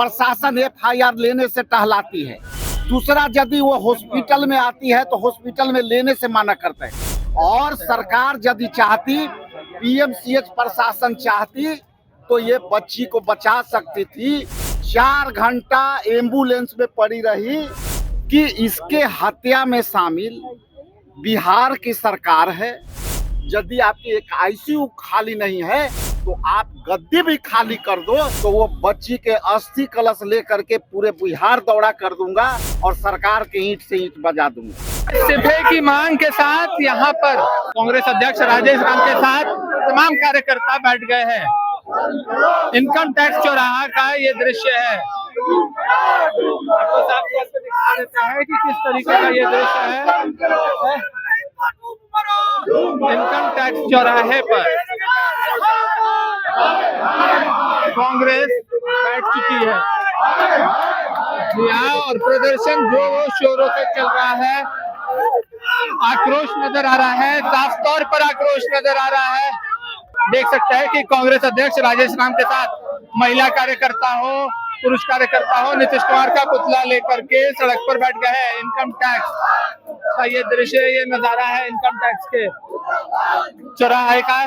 प्रशासन एफआईआर लेने से टहलाती है। दूसरा, यदि वो हॉस्पिटल में आती है तो हॉस्पिटल में लेने से मना करते हैं। और सरकार यदि चाहती, पीएमसीएच प्रशासन चाहती तो ये बच्ची को बचा सकती थी। 4 घंटा एम्बुलेंस में पड़ी रही कि इसके हत्या में शामिल बिहार की सरकार है। यदि आपकी एक आईसीयू खाली नहीं है तो आप गद्दी भी खाली कर दो, तो वो बच्ची के अस्थि कलश लेकर के पूरे बिहार दौड़ा कर दूंगा और सरकार के ईंट से ईंट बजा दूंगा। इस्तीफे की मांग के साथ यहाँ पर कांग्रेस अध्यक्ष राजेश राम के साथ तमाम कार्यकर्ता बैठ गए हैं। इनकम टैक्स चौराहा का ये दृश्य है। आपको साफ तौर पे दिखा देता है कि किस तरीके का ये दृश्य है। इनकम टैक्स चौराहे पर कांग्रेस बैठ चुकी है और प्रदर्शन जोरों शोरों से चल रहा है। आक्रोश नजर आ रहा है, साफ तौर पर आक्रोश नजर आ रहा है। देख सकते हैं कि कांग्रेस अध्यक्ष राजेश राम के साथ महिला कार्यकर्ता हो, पुरुष कार्यकर्ता हो, नीतीश कुमार का पुतला लेकर के सड़क पर बैठ गए हैं। इनकम टैक्स का ये दृश्य, ये नजारा है इनकम टैक्स के चौराहे का।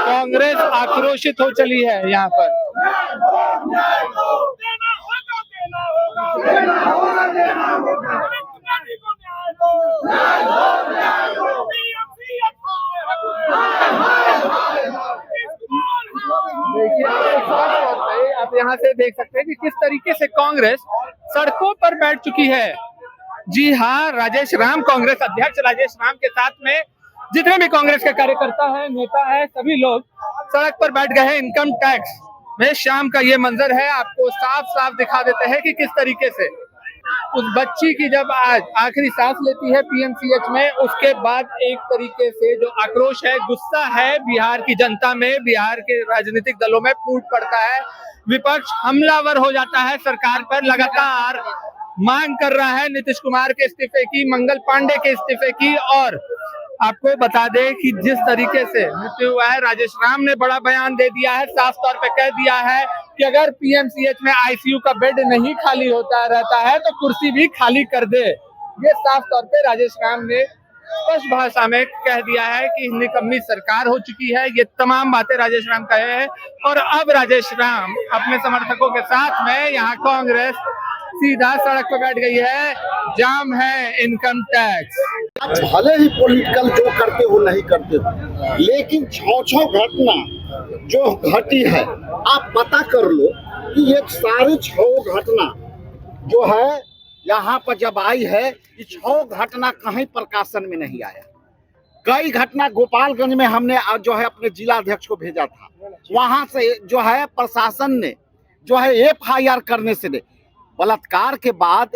कांग्रेस आक्रोशित हो चली है यहाँ पर। देखिए, आप यहाँ से देख सकते हैं कि किस तरीके से कांग्रेस सड़कों पर बैठ चुकी है। जी हाँ, राजेश राम, कांग्रेस अध्यक्ष राजेश राम के साथ में जितने भी कांग्रेस के कार्यकर्ता है, नेता है, सभी लोग सड़क पर बैठ गए हैं। इनकम टैक्स में शाम का ये मंजर है। आपको साफ साफ दिखा देते हैं कि किस तरीके से उस बच्ची की जब आज आखिरी सांस लेती है पीएमसीएच में, उसके बाद एक तरीके से जो आक्रोश है, गुस्सा है बिहार की जनता में, बिहार के राजनीतिक दलों में फूट पड़ता है। विपक्ष हमलावर हो जाता है सरकार पर, लगातार मांग कर रहा है नीतीश कुमार के इस्तीफे की, मंगल पांडे के इस्तीफे की। और आपको बता दें कि जिस तरीके से मृत्यु हुआ है, राजेश राम ने बड़ा बयान दे दिया है, साफ तौर पे कह दिया है कि अगर पीएमसीएच में आईसीयू का बेड नहीं खाली होता रहता है तो कुर्सी भी खाली कर दे। ये साफ तौर पे राजेश राम ने स्पष्ट भाषा में कह दिया है कि निकम्मी सरकार हो चुकी है। ये तमाम बातें राजेश राम कहे हैं और अब राजेश राम अपने समर्थकों के साथ में यहाँ कांग्रेस सीधा सड़क पर बैठ गई है। जाम है इनकम टैक्स। भले ही पॉलिटिकल जो करते हो नहीं करते हो, लेकिन 6 घटना जो घटी है, आप पता कर लो कि ये सारी 6 घटना जो है यहाँ पर जब आई है, ये 6 घटना कहीं प्रकाशन में नहीं आया। कई घटना गोपालगंज में हमने जो है अपने जिला अध्यक्ष को भेजा था, वहां से जो है प्रशासन ने जो है एफआईआर करने से बलात्कार के बाद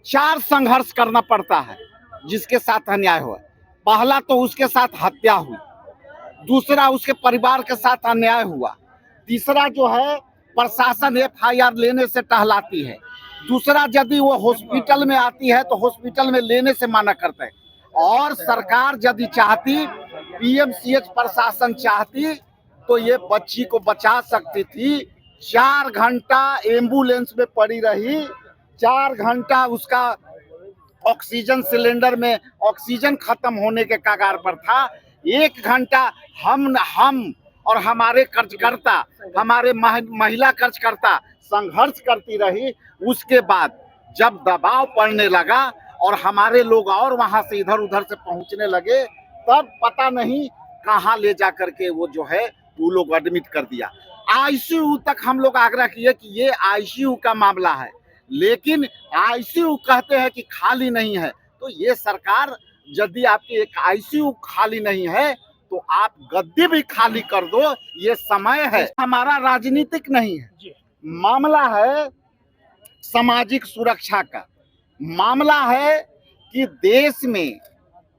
4 संघर्ष करना पड़ता है जिसके साथ अन्याय हुआ। पहला तो उसके साथ हत्या हुई, दूसरा उसके परिवार के साथ अन्याय हुआ, तीसरा जो है प्रशासन एफआईआर लेने से टहलाती है, दूसरा यदि वो हॉस्पिटल में आती है तो हॉस्पिटल में लेने से मना करते हैं। और सरकार यदि चाहती, पीएमसीएच प्रशासन चाहती तो ये बच्ची को बचा सकती थी। 4 घंटा एम्बुलेंस में पड़ी रही, 4 घंटा उसका ऑक्सीजन सिलेंडर में ऑक्सीजन खत्म होने के कगार पर था। 1 घंटा हम और हमारे कार्यकर्ता, हमारे महिला कार्यकर्ता संघर्ष करती रही। उसके बाद जब दबाव पड़ने लगा और हमारे लोग और वहां से इधर उधर से पहुंचने लगे, तब पता नहीं कहां ले जा करके वो जो है वो लोग एडमिट कर दिया। आईसीयू तक हम लोग आग्रह किए कि ये आईसीयू का मामला है, लेकिन आईसीयू कहते हैं कि खाली नहीं है। तो ये सरकार, यदि आपकी एक आईसीयू खाली नहीं है तो आप गद्दी भी खाली कर दो। ये समय है, हमारा राजनीतिक नहीं है, मामला है सामाजिक सुरक्षा का। मामला है कि देश में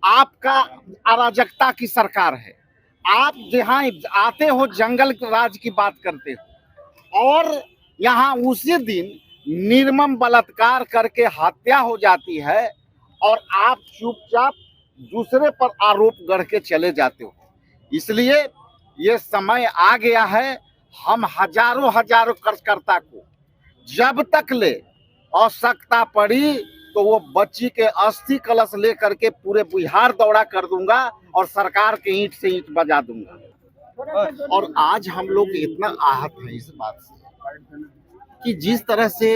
आपका अराजकता की सरकार है। आप जहाँ आते हो जंगल राज की बात करते हो और यहाँ उसी दिन निर्मम बलात्कार करके हत्या हो जाती है और आप चुपचाप दूसरे पर आरोप गढ़ के चले जाते हो। इसलिए ये समय आ गया है, हम हजारों हजारों कार्यकर्ता को जब तक ले आवश्यकता पड़ी तो वो बच्ची के अस्थि कलश ले करके पूरे बिहार दौड़ा कर दूंगा और सरकार के ईंट से ईंट बजा दूंगा। और आज हम लोग इतना आहत हैं इस बात से कि जिस तरह से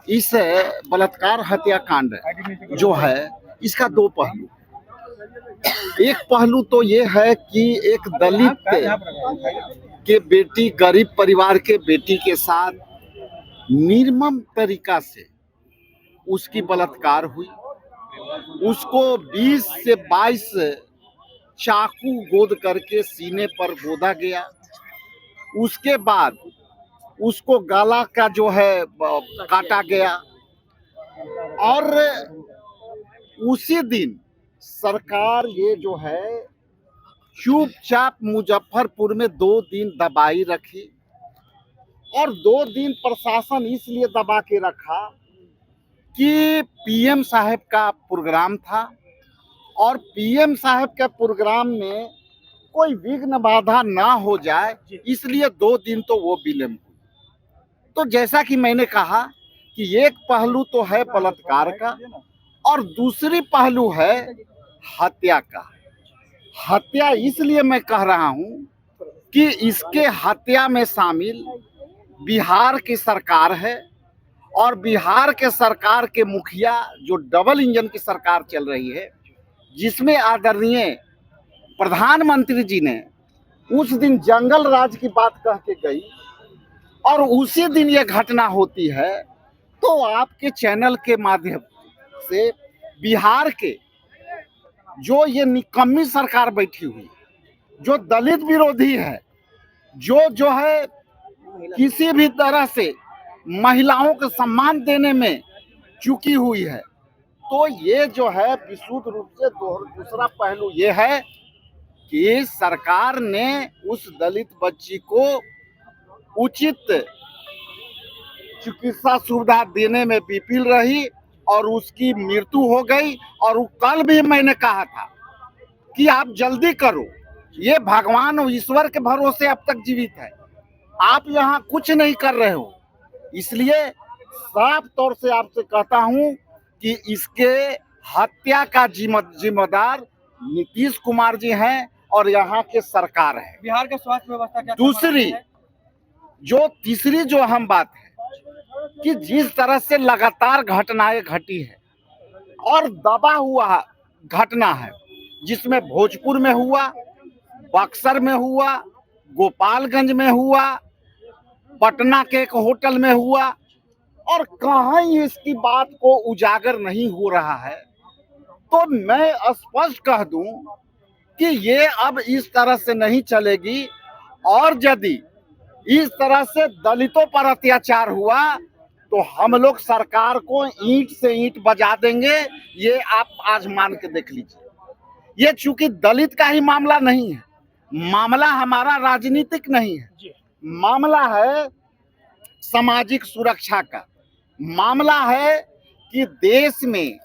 इस बलात्कार हत्याकांड जो है इसका दो पहलू। एक पहलू तो ये है कि एक दलित के बेटी, गरीब परिवार के बेटी के साथ निर्मम तरीका से उसकी बलात्कार हुई। उसको 20 से 22 चाकू गोद करके सीने पर गोदा गया। उसके बाद उसको गला का जो है काटा गया और उसी दिन सरकार ये जो है चुपचाप मुजफ्फरपुर में 2 दिन दबाई रखी। और 2 दिन प्रशासन इसलिए दबा के रखा कि पीएम साहब का प्रोग्राम था और पीएम साहब के प्रोग्राम में कोई विघ्न बाधा ना हो जाए, इसलिए 2 दिन तो वो विलंब हुई। तो जैसा कि मैंने कहा कि एक पहलू तो है बलात्कार का और दूसरी पहलू है हत्या का। हत्या इसलिए मैं कह रहा हूं कि इसके हत्या में शामिल बिहार की सरकार है और बिहार के सरकार के मुखिया जो डबल इंजन की सरकार चल रही है, जिसमें आदरणीय प्रधानमंत्री जी ने उस दिन जंगल राज की बात कह के गई और उसी दिन ये घटना होती है। तो आपके चैनल के माध्यम से बिहार के जो ये निकम्मी सरकार बैठी हुई, जो दलित विरोधी है, जो है किसी भी तरह से महिलाओं को सम्मान देने में चुकी हुई है, तो ये जो है विशुद्ध रूप से दूसरा पहलू ये है कि सरकार ने उस दलित बच्ची को उचित चिकित्सा सुविधा देने में विफल रही और उसकी मृत्यु हो गई। और कल भी मैंने कहा था कि आप जल्दी करो, ये भगवान और ईश्वर के भरोसे अब तक जीवित है, आप यहाँ कुछ नहीं कर रहे हो। इसलिए साफ तौर से आपसे कहता हूँ कि इसके हत्या का जिम्मेदार नीतीश कुमार जी हैं और यहाँ के सरकार है। बिहार का स्वास्थ्य व्यवस्था क्या? तीसरी जो अहम बात है कि जिस तरह से लगातार घटनाएं घटी है और दबा हुआ घटना है, जिसमें भोजपुर में हुआ, बक्सर में हुआ, गोपालगंज में हुआ, पटना के एक होटल में हुआ और कहीं इसकी बात को उजागर नहीं हो रहा है, तो मैं स्पष्ट कह दूं कि ये अब इस तरह से नहीं चलेगी। और यदि इस तरह से दलितों पर अत्याचार हुआ तो हम लोग सरकार को ईंट से ईंट बजा देंगे। ये आप आज मान के देख लीजिए। ये चूंकि दलित का ही मामला नहीं है, मामला हमारा राजनीतिक नहीं है, मामला है सामाजिक सुरक्षा का, मामला है कि देश में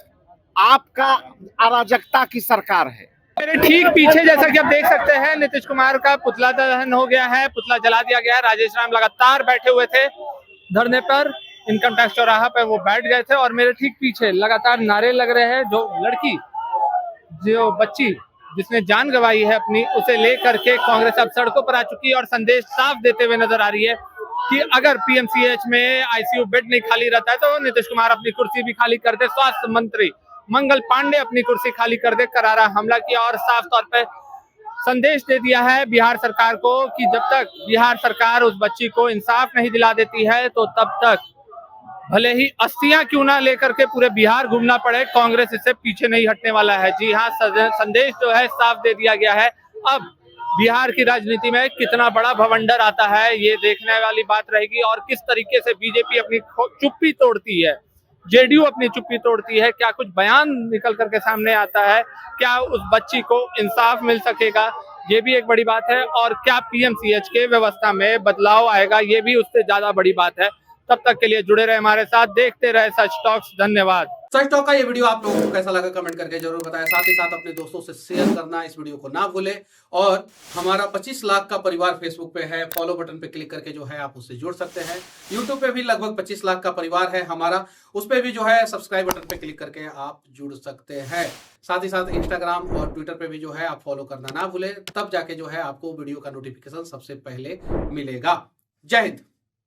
आपका अराजकता की सरकार है। मेरे ठीक पीछे जैसा कि आप देख सकते हैं नीतीश कुमार का पुतला दहन हो गया है, पुतला जला दिया गया है। राजेश राम लगातार बैठे हुए थे धरने पर, इनकम टैक्स चौराहा पर वो बैठ गए थे और मेरे ठीक पीछे लगातार नारे लग रहे हैं। जो लड़की, जो बच्ची जिसने जान गंवाई है अपनी, उसे लेकर के कांग्रेस अब सड़कों पर आ चुकी है और संदेश साफ देते हुए नजर आ रही है कि अगर पीएमसीएच में आईसीयू बेड नहीं खाली रहता है तो नीतीश कुमार अपनी कुर्सी भी खाली कर दे। स्वास्थ्य मंत्री मंगल पांडे अपनी कुर्सी खाली कर दे, करारा हमला किया और साफ तौर पे संदेश दे दिया है बिहार सरकार को कि जब तक बिहार सरकार उस बच्ची को इंसाफ नहीं दिला देती है तो तब तक भले ही अस्थियां क्यों ना लेकर के पूरे बिहार घूमना पड़े, कांग्रेस इससे पीछे नहीं हटने वाला है। जी हाँ, संदेश जो है साफ दे दिया गया है। अब बिहार की राजनीति में कितना बड़ा भवंडर आता है ये देखने वाली बात रहेगी और किस तरीके से बीजेपी अपनी चुप्पी तोड़ती है, जेडीयू अपनी चुप्पी तोड़ती है, क्या कुछ बयान निकल करके सामने आता है, क्या उस बच्ची को इंसाफ मिल सकेगा, ये भी एक बड़ी बात है। और क्या पीएमसीएच के व्यवस्था में बदलाव आएगा, ये भी उससे ज्यादा बड़ी बात है। तब तक के लिए जुड़े रहे हमारे साथ, देखते रहे सच टॉक्स। धन्यवाद। सच टॉक का ये वीडियो आप लोगों को कैसा लगा कमेंट करके जरूर बताएं। साथ ही साथ अपने दोस्तों से शेयर करना इस वीडियो को ना भूलें। और हमारा 25 लाख का परिवार फेसबुक पे है, फॉलो बटन पे क्लिक करके जो है आप उससे जुड़ सकते हैं। यूट्यूब पे भी लगभग 25 लाख का परिवार है हमारा, उस पर भी जो है सब्सक्राइब बटन पे क्लिक करके आप जुड़ सकते हैं। साथ ही साथ इंस्टाग्राम और ट्विटर पे भी जो है आप फॉलो करना ना भूलें, तब जाके जो है आपको वीडियो का नोटिफिकेशन सबसे पहले मिलेगा। जय हिंद।